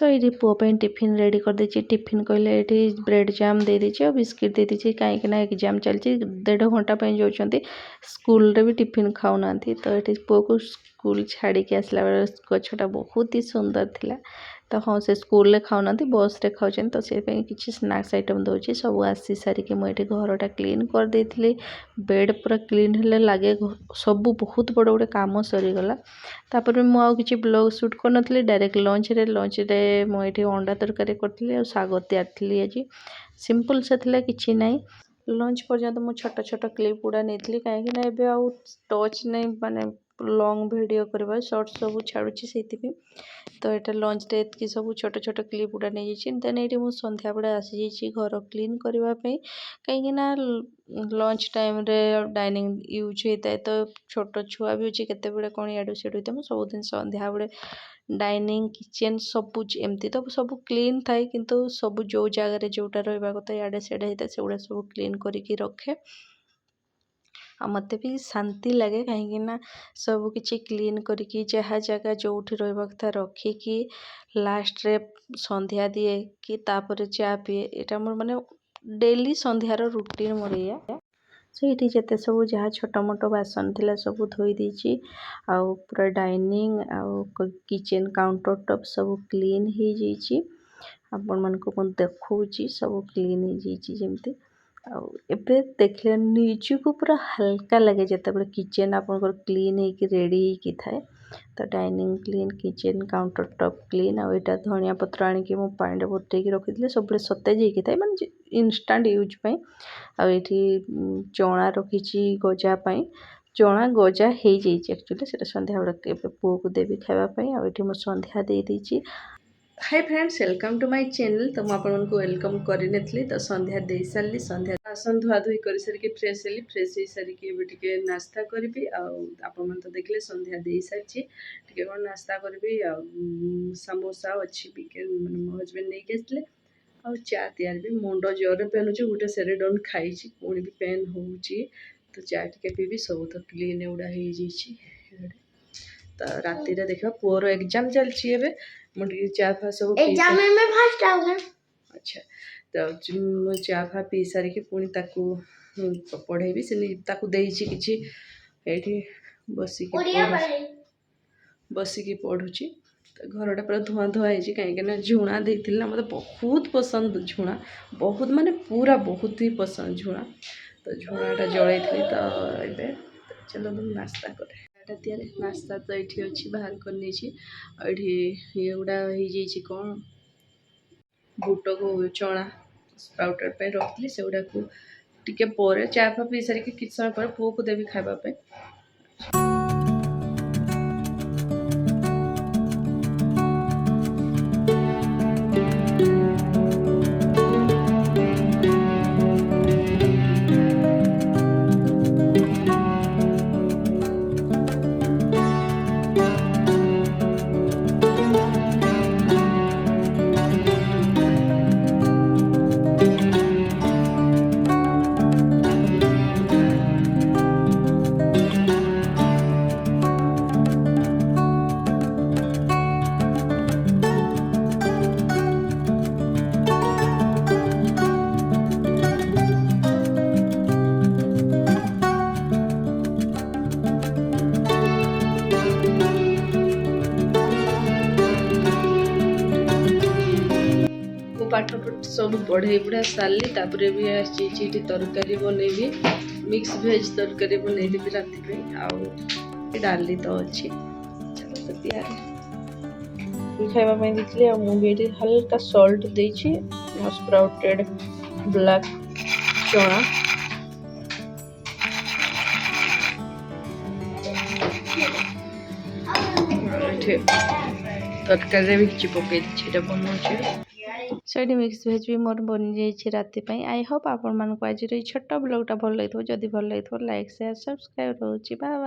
सो ये पुओ tiffin ready कर देछि टिफिन कहले ये ब्रेड जाम दे देछि और बिस्किट दे देछि कहीं ना एग्जाम चलछि 1.5 घंटा पे जाउछंती स्कूल रे भी टिफिन खाउ नांती तो ये पुओ को स्कूल छाड़ी के आसला बेले गछटा बहुत ही सुंदर थिला तो हाँ से स्कूल रे खाउ नांती बस रे खाउछन तो से किछि स्नैक्स आइटम दोछि सब आसी सारी के मु एठी घरटा क्लीन कर देथिली बेड पूरा क्लीन हेले लागे सब बहुत बड़ बड़ काम सरी गला तापर मु आउ किछि ब्लॉग शूट कर नथली डायरेक्ट लंच रे मु एठी अंडा तरकारी करथिली और साग तैयार थिली आज सिंपल से थिला किछि नै लंच पर्यंत मु छोट छोट क्लिप गुड़ा नेथली काहे कि ना एबे आउ टच नै माने लॉन्ग वीडियो करबा शॉर्ट सब छाडुची सेति तो एटा लंच रे एतकी सब छोट छोट क्लिप गुड़ा नै जाइछि देन एठी मु संध्या बेला आसी जाइछि घर क्लीन करबा पे काहे कि ना लंच टाइम रे डाइनिंग यूज होता तो छोट छुआ भी होछि केते बेले कोन याडू सेडू तो सब दिन संध्या बेले डाइनिंग किचन सब एमती तो सब क्लीन थाए किंतु सब जो जगह जोटा रहा कथा इे सेडे होता है सेगुड़ा सब क्लीन करके रखे आ मत भी शांति लगे कहीं सब किसी क्लीन करके जहाँ जगह जो रहा कथा रखिकी लास्ट रे संध्या दिए कि तापर चा पिए यहाँ मोर माने डेली संध्यार रूटीन मोर या सो ये जिते सब जहाँ छोट मोट बासन थिला सब धोई देछि आउ पूरा डाइनिंग आउ किचन काउंटर टॉप सब क्लीन हो जाइछि आपण मन को मन देखौछि सब क्लीन हो जाइछि जेमती आउ एबे देखले निजु को पूरा हल्का लगे जते बड़े किचन आपन क्लीन है कि रेडी कि थाए तो dining clean kitchen counter top clean आ एटा धनिया पत्र आनी कि मु पानी रे बतै कि रखिदिले सब सतेज होई थाए माने इंस्टेंट यूज पई आ एठी चणा रखिछि गजा पई चणा गजा हो जाइछि एक्चुअली सेटा संध्या बेला पुओ को देवी खावा पई आ एठी मु संध्या दे देछि hi friends welcome to my channel तो मुझे वेलकम करनी तो संध्या दे सारी संध्या बासन धुआ धुई कर सारिक फ्रेश हेली फ्रेश हो सारिके नास्ता करी आपण तो देखले संध्या दे सारी टे कौन नास्ता करी समोसा अच्छी मो हजबैंड नहीं आसते आ चा तैयार भी मुंड जोर पेन गोटे सेरेडन खाई पुणी भी पेन हो तो चा टे पीबी सब तो क्लीन गुड़ा हो तो राति देखा पुअर एग्जाम चलती है मुझे चा फा सब अच्छा तो चा फा पी सारिके पुणी ताकू पढ़ेबी से ताकू देइछि किछि एठी बसिकी पढ़ुछि तो घरटा पूरा धुआं धुआ है कहीं झुणा देती मतलब बहुत पसंद झुणा बहुत माने पूरा बहुत ही पसंद झुणा तो झुणाटा जड़े तो ये चलो नास्ता करे नास्ता तो ये अच्छी बाहर कर ये गुड़ा हो कौन बुट को चना स्प्राउटेड पे रखी से गुड़ा को टिके पर चा फा पी सारिके किछ समय पर पुओ को देवी खावा पे पाठ सब बढ़े बुढ़ा सारी तापर भी आसी तरकारी बनैबी मिक्स भेज तरकारी बनैदेवी राति आउ डाली तो अच्छी चलो तो तैयार खावाई देती मुझे हल्का सॉल्ट देछि स्प्राउटेड ब्लैक चना तरकारी भी किसी पकई देछि बनाऊँ सो मिक्स भेज भी मोर बन जाइए राति आई होप आपण मानक आज छोट ब्लॉगटा भल लगी जदि भल लगी लाइक शेयर सब्सक्राइब रोचे बाय।